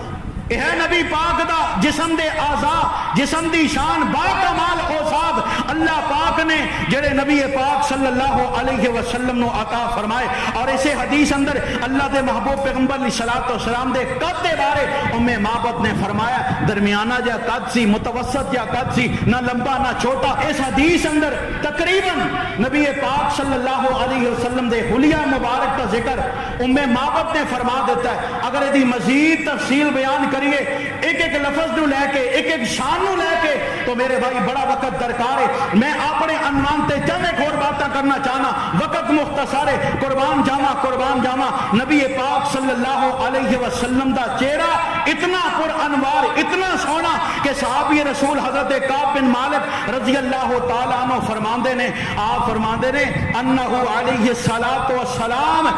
اے ہے نبی پاک دا جسم دے اعضاء، جسم دی شان با کمال اوصاف اللہ پاک نے جڑے نبی پاک صلی اللہ علیہ وسلم نو عطا فرمائے۔ اور اسے حدیث اندر اللہ دے محبوب پیغمبر علیہ الصلوۃ والسلام دے قد دے بارے ام معبد نے فرمایا درمیانہ جا قد سی، متوسط جا قد سی، نہ لمبا نہ چھوٹا۔ اس حدیث اندر تقریباً نبی پاک صلی اللہ علیہ وسلم دے حلیہ مبارک کا ذکر ام معبد نے فرما دیتا ہے۔ اگر یہ مزید تفصیل بیان کریے ایک لفظ نو لے کے، ایک شان نو لے کے، تو میرے بھائی بڑا وقت درکار ہے۔ میں اپنے عنوان تے چند ایک اور باتیں کرنا چاہنا، وقت مختصر ہے۔ قربان جاما نبی پاک صلی اللہ علیہ وسلم دا چہرہ اتنا پر انوار، اتنا سونا کہ صحابی رسول حضرت کعب بن مالک رضی اللہ تعالیٰ عنہ فرماندے نے، آپ فرماندے نے انہو علیہ الصلاۃ والسلام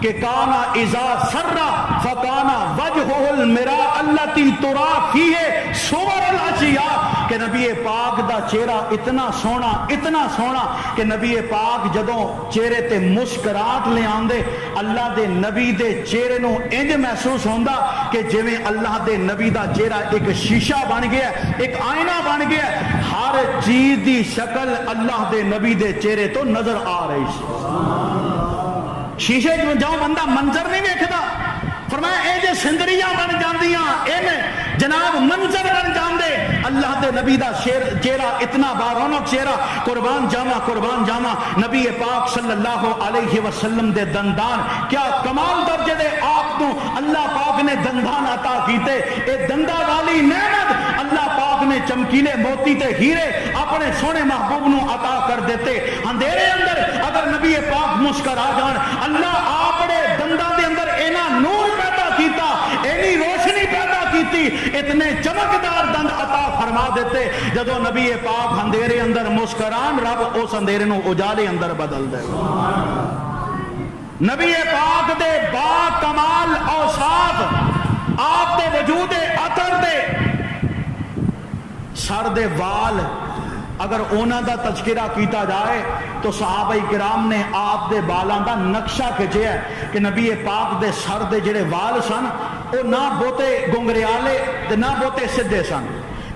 کہ کانا اذا سرّا فکانا وجہہ المراء التی ترا فیہ صور الاشیاء، کہ نبی پاک دا چہرہ اتنا سونا کہ نبی پاک جدوں چہرے تے مسکراہٹ لے آندے اللہ دے نبی دے چہرے نو انج محسوس ہوندا کہ جویں اللہ دے نبی دا چہرہ ایک شیشہ بن گیا، ایک آئینہ بن گیا، ہر چیز دی شکل اللہ دے نبی دے چہرے تو نظر آ رہی سی۔ شیشے جو بندہ منظر نہیں ویکھدا، فرمایا اے جے سندریاں بن جاندیاں ان جناب منظر بن جاندے اللہ دے نبی دا چہرہ اتنا بارونق چہرہ قربان جاواں نبی پاک صلی اللہ علیہ وسلم دے دندان کیا کمال درجے دے آپ کو اللہ پاک نے دندان عطا کیتے اے دندا والی نعمت اللہ پاک نے چمکیلے موتی تے ہیرے اپنے سونے محبوب نو عطا کر دیتے اندھیرے اندر اگر نبی پاک مسکرا جان اللہ آپ نے دنداں دے اندر اینا نور پیدا کیتا اینی روشنی پیدا کیتی اتنے چمکدار دند عطا فرما دیتے جدو نبی پاک اندھیرے اندر مسکران رب اس اندھیرے نو اجالے اندر بدل دے نبی پاک دے با کمال اوصاف آپ دے وجود عطر دے سر دے وال اگر اونا دا تذکرہ کیتا جائے تو صحابہ کرام نے آپ دے بالاں دا نقشہ کھچیا ہے کہ نبی پاک دے سر دے جڑے وال سن او نہ بہتے گنگریالے تے نہ بہتے سدھے سن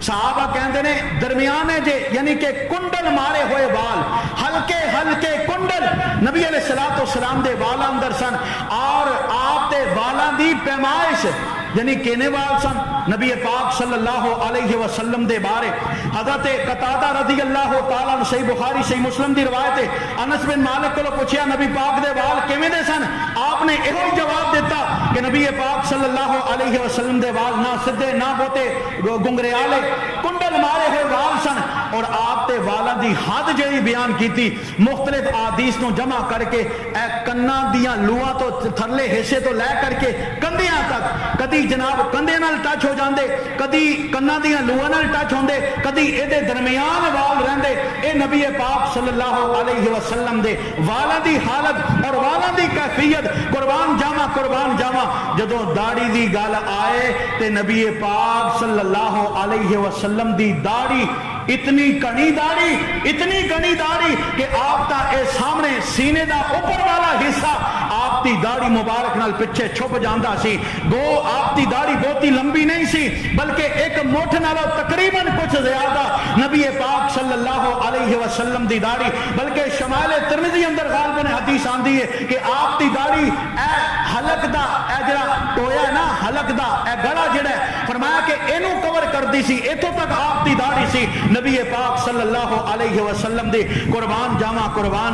صحابہ کہندے نے درمیانے جے یعنی کہ کنڈل مارے ہوئے وال ہلکے کنڈل نبی علیہ السلام دے والاں اندر سن اور آپ دے والاں دی پیمائش یعنی کینے وال سن نبی پاک صلی اللہ علیہ وسلم دے بارے حضرت قتادہ رضی اللہ تعالیٰ عنہ صحیح بخاری صحیح مسلم دی روایت ہے انس بن مالک کو پوچھیا نبی پاک دے وال کیویں دے سن آپ نے ایہو جواب دیتا کہ نبی پاک صلی اللہ علیہ وسلم دے وال نہ سدھے نہ بہتے گنگریالے کنڈل مارے ہوئے وال سن اور آپ دے والاں دی حد جڑی بیان کیتی مختلف احادیث نو جمع کر کے اے کناں دیاں لوہاں تو تھلے حصے تو لے کر کے کندیاں تک کدی جناب کندے نال ٹچ ہو جاندے کدی کناں دیاں لوہاں نال ٹچ ہوندے کدی اے دے درمیان وال رہندے اے نبی پاک صلی اللہ علیہ وسلم دے والاں دی حالت اور والاں دی کیفیت قربان جاواں جدوں داڑھی دی گل آئے تے نبی پاک صلی اللہ علیہ وسلم دی داڑھی اتنی گھنی داڑھی کہ آپ دا اے سامنے سینے دا اوپر والا حصہ آپ دی داڑھی مبارک نال پیچھے چھپ جاندا سی گو آپ دی داڑھی بہت ہی لمبی نہیں سی بلکہ ایک مٹھ نالوں تقریباً کچھ زیادہ نبی پاک صلی اللہ علیہ وسلم دی داڑھی بلکہ شمائل ترمذی اندر غالباً حدیث آندی ہے کہ آپ دی داڑھی اے حلق دا اے جڑا ٹویا ہے نا حلق دا اے گلا جڑا ہے فرمایا کہ اینو کور کردی سی ایتھوں تک آپ دی داڑھی سی نبی پاک صلی اللہ علیہ وسلم دی قربان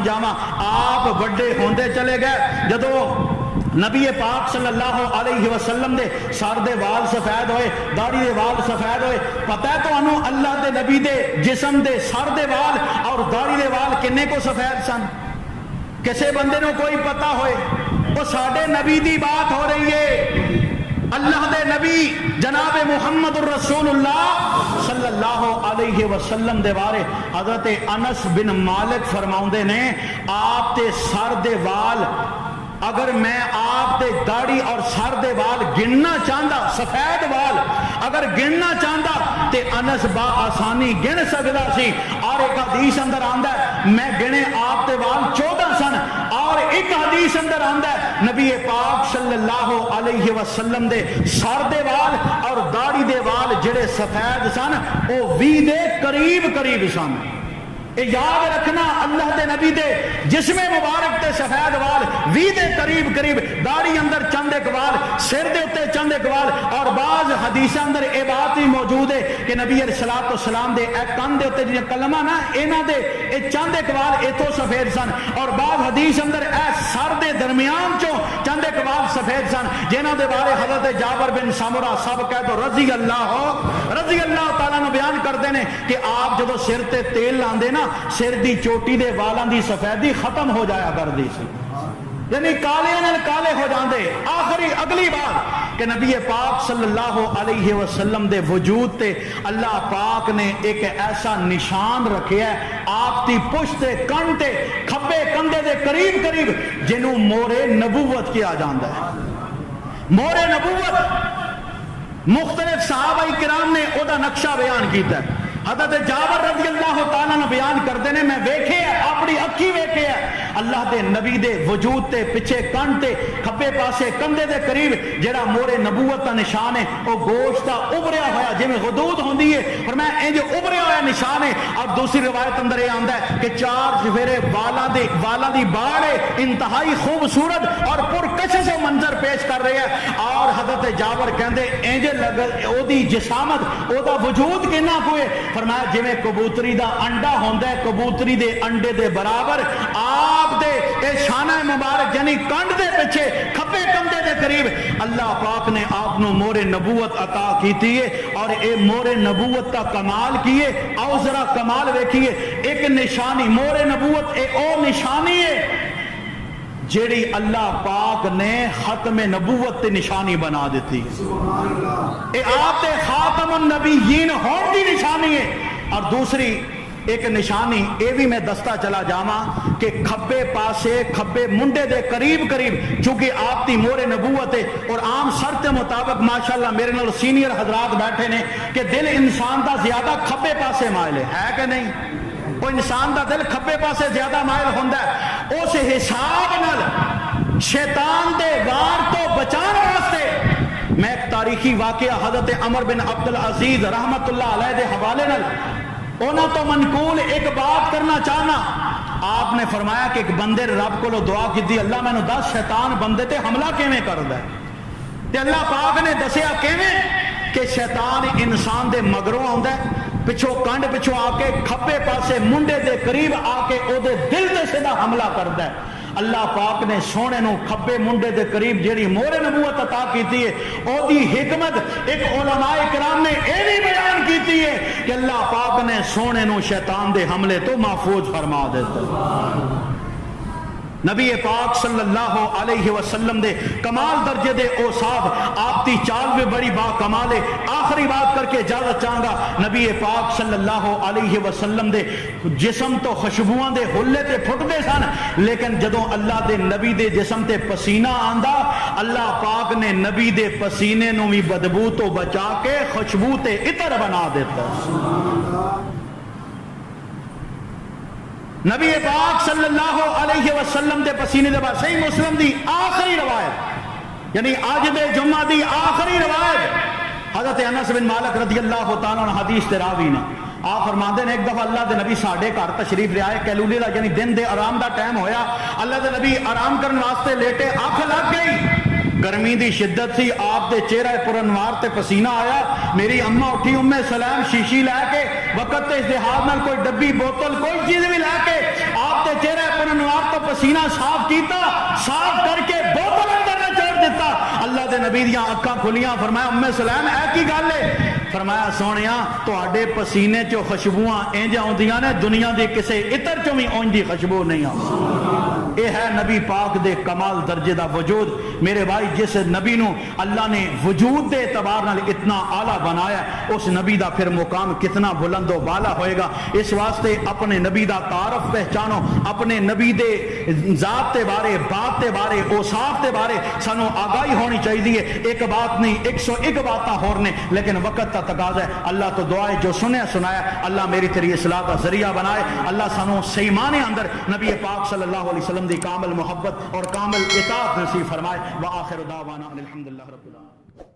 جاواں آپ بڑے ہوندے چلے گئے جدو نبی پاک صلی اللہ علیہ وسلم دے سر دے وال سفید ہوئے داڑھی دے وال سفید ہوئے پتہ ہے تو انہوں اللہ دے نبی دے جسم دے سر دے وال اور داڑھی دے وال کنے کو سفید سن کسے بندے نو کوئی پتہ ہوئے وہ ساڈے نبی دی بات ہو رہی ہے اللہ دے نبی جناب محمد الرسول اللہ صلی اللہ علیہ وسلم دے بارے حضرت انس بن مالک فرماؤندے نے آپ تے سر دے وال اگر میں آپ دے داڑھی اور سر دے وال گننا چاہتا سفید وال اگر گننا چاہتا تے انس با آسانی گن سکتا سی اور ایک حدیث اندر آندا ہے میں گنے آپ دے وال 14 سن اور ایک حدیث اندر آندا ہے نبی پاک صلی اللہ علیہ وسلم دے سر دے وال اور داڑھی دے وال جڑے سفید سن او 20 دے قریب سن اے یاد رکھنا اللہ دے نبی دے جسم مبارک تے سفید وال 20 دے قریب داڑھی اندر چند ایک وال سر دے اتے چند ایک وال اور بعض حدیث اندر اے بات ہی موجود ہے کہ نبی علیہ السلام دے اے کان دے اتے جڑا کلمہ نا انہاں دے اے چند ایک وال ایتھوں سفید سن اور بعض حدیث اندر اے سر دے درمیان چوں چند ایک وال سفید سن جنہاں دے بارے حضرت جابر بن سمرہ سب کہہ دو رضی اللہ تعالیٰ نے بیان کردے نے کہ آپ جدو سر تے تیل لاندے نا سر دی چوٹی دے والاں دی سفیدی ختم ہو جایا کردی سی یعنی کالے نال کالے ہو جاندے اگلی بات کہ نبی پاک صلی اللہ علیہ وسلم دے وجود تے اللہ پاک نے ایک ایسا نشان رکھیا ہے آپ دی پشت تے کن تے کھبے کندھے دے قریب جنوں مورے نبوت کیا جاندا ہے مورے نبوت مختلف صحابہ کرام نے او دا نقشہ بیان کیتا ہے حضرت جابر رضی اللہ تعالیٰ نے بیان کردے نے میں ویکھے اپنی اکھی ویکھے اللہ دے نبی دے وجود تے پچھے کن تے کھبے پاسے کندھے دے قریب جڑا مورے نبوت دا نشان ہے او گوشت دا ابھریا ہویا جویں غدود ہوندی ہے اور میں انج ابھریا ہویا نشان ہے اور دوسری روایت اندر یہ آندا ہے کہ 4 چفیرے والاں دی باڑ ہے انتہائی خوبصورت اور پرکشش منظر پیش کر رہے ہیں اور حضرت جابر کہندے انج لگ او دی جسامت او دا وجود کنا کوئے فرمایا جویں کبوتری دا انڈا ہوندا ہے کبوتری دے انڈے دے برابر آپ دے اے شانہ مبارک یعنی کنڈ دے پیچھے کھبے کندھے دے قریب اللہ پاک نے آپ نو مور نبوت عطا کیتی ہے اور اے مور نبوت کا کمال کیے آؤ ذرا کمال ویکھیے ایک نشانی مور نبوت اے او نشانی ہے جیڑی اللہ پاک نے ختم نبوت تے نشانی بنا دیتی اے آپ تے خاتم النبیین ہون دی نشانی ہے اور دوسری ایک نشانی اے بھی میں دستا چلا جاواں کہ کھبے پاسے کھبے منڈے دے قریب قریب چونکہ آپ دی مور نبوت ہے اور عام شرط مطابق ماشاءاللہ میرے نال سینئر حضرات بیٹھے نے کہ دل انسان دا زیادہ کھبے پاسے مائل ہے کہ نہیں وہ انسان دا دل کھبے پاسے زیادہ مائل ہوندا ہے اس حساب نال شیطان دے وار تو بچان واسطے میں ایک تاریخی واقعہ حضرت عمر بن عبدالعزیز رحمت اللہ علیہ دے حوالے نال انہوں تو منقول ایک بات کرنا چاہنا آپ نے فرمایا کہ ایک بندے رب کو دعا کی دی اللہ میں نے دس شیطان بندے تے حملہ کیویں کردا ہے تے اللہ پاک نے دسیا کیویں کہ شیطان انسان دے مگروں آندا ہے پچھو کنڈ پچھو آ کے کھبے پاسے منڈے دے قریب آ کے او دے دل تے سیدھا حملہ کردا ہے اللہ پاک نے سونے نو کھبے منڈے دے قریب جیڑی مور نبوت عطا کیتی ہے او دی حکمت ایک علماء کرام نے اے بھی بیان کیتی ہے کہ اللہ پاک نے سونے نو شیطان دے حملے تو محفوظ فرما دیتا نبی پاک صلی اللہ علیہ وسلم دے کمال درجے دے اوصاف آپ دی چال میں بڑی با کمال ہے آخری بات کر کے اجازت چاہوں گا نبی پاک صلی اللہ علیہ وسلم دے جسم تو خوشبوؤں دے حلے تے پھٹ دے سن لیکن جدوں اللہ دے نبی دے جسم تے پسینہ آندا اللہ پاک نے نبی دے پسینے نو بھی بدبو تو بچا کے خوشبو تے عطر بنا دیتا نبی پاک صلی اللہ علیہ وسلم دے پسینے دے بعد صحیح مسلم دی آخری روایت یعنی آج دے جمعہ دی آخری روایت حضرت انس بن مالک رضی اللہ تعالیٰ عنہ حدیث تے راوی نے آپ فرماندے نے ایک دفعہ اللہ دے نبی ساڈے گھر تشریف لے آئے کیلولے دا یعنی دن دے آرام دا ٹائم ہویا اللہ دے نبی آرام کرنے واسطے لیٹے اکھ لگ گئی گرمی دی شدت تھی آپ دے چہرہ پر انوار تے پسینہ آیا میری اماں اٹھی ام سلام شیشی لے کے وقت تے اجتہاد نال کوئی ڈبی بوتل کوئی چیز بھی لے کے آپ دے چہرہ پر انوار تو پسینہ صاف کیتا صاف کر کے بوتل اندر نہ چھوڑ دیتا اللہ دے نبی دیاں اکھاں کھلیاں فرمایا ام سلام اے کی گل ہے فرمایا سونیا تواڈے پسینے چوں خوشبوئاں انج آوندیاں نے دنیا دے کسے عطر چوں بھی اونج دی خوشبو نہیں آندی اے ہے نبی پاک دے کمال درجے دا وجود میرے بھائی جس نبی نو اللہ نے وجود دے اعتبار نال اتنا اعلیٰ بنایا اس نبی دا پھر مقام کتنا بلند و بالا ہوئے گا اس واسطے اپنے نبی دا تعارف پہچانو اپنے نبی دے ذات تے بارے بات تے بارے اوصاف تے بارے سانو آگاہی ہونی چاہیے ایک بات نہیں 101 باتاں ہور نے لیکن وقت کا تقاضا ہے اللہ تو دعائے جو سنیا سنایا اللہ میری تیری اصلاح کا ذریعہ بنائے اللہ سانو صحیح معنی اندر نبی پاک صلی اللہ علیہ وسلم دی کامل محبت اور کامل اطاعت نصیب فرمائے وآخر دعوانا الحمدللہ رب العالمین